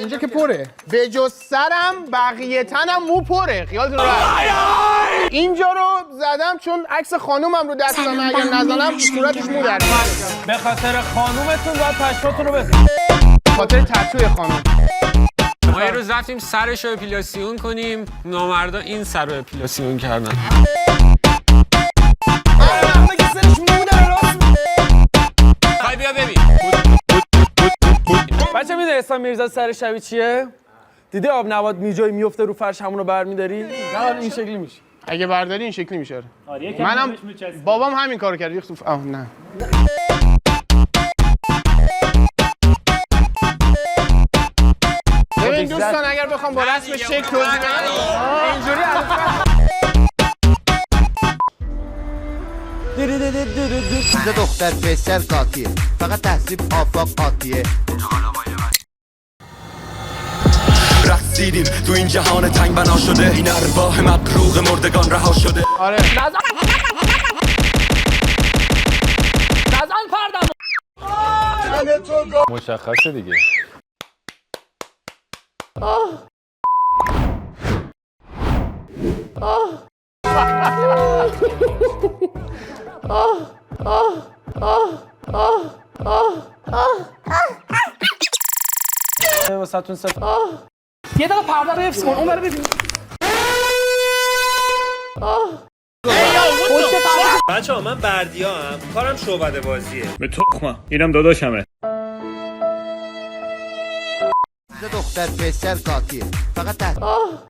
اینجا که پره. به جز سرم بقیه تنم مو پره. خیالتون راحت. اینجا رو زدم چون عکس خانومم رو دستم اگر نزنم صورتش مو در میاد. به خاطر خانومتون باید پشماتون رو بزنید. خاطر تتوی خانوم. ما یه روز رفتیم سرش رو اپیلاسیون کنیم، نامردا این سر رو اپیلاسیون کردن. خواهی بیا ببین. بچه میده احسان میرزا سر شبیه چیه؟ دیدی آب نبات میجای میفته رو فرش همون رو برمیداری؟ نه این شکلی میشه. اگه برداری این شکلی میشه. منم بابام همین کارو کرد. ریخت تو نه. ببین دوستان اگر بخوام با رسم شکل توضیح بدم اینجوری اینجا دختر پسر قاطیه فقط تحصیب آفاق قاطیه رقصیدیم تو این جهان تنگ بنا شده این ارواح مقروق مردگان رها شده آره نزن پردم مشخصه دیگه. واسهتون سفت یه دقیقه پرده رو حفظ کن اون برو ببین بچه‌ها من بردیام کارم شعبده بازیه. به تخمم اینم داداشمه. اینجا دختر پسر قاطیه فقط تحصیب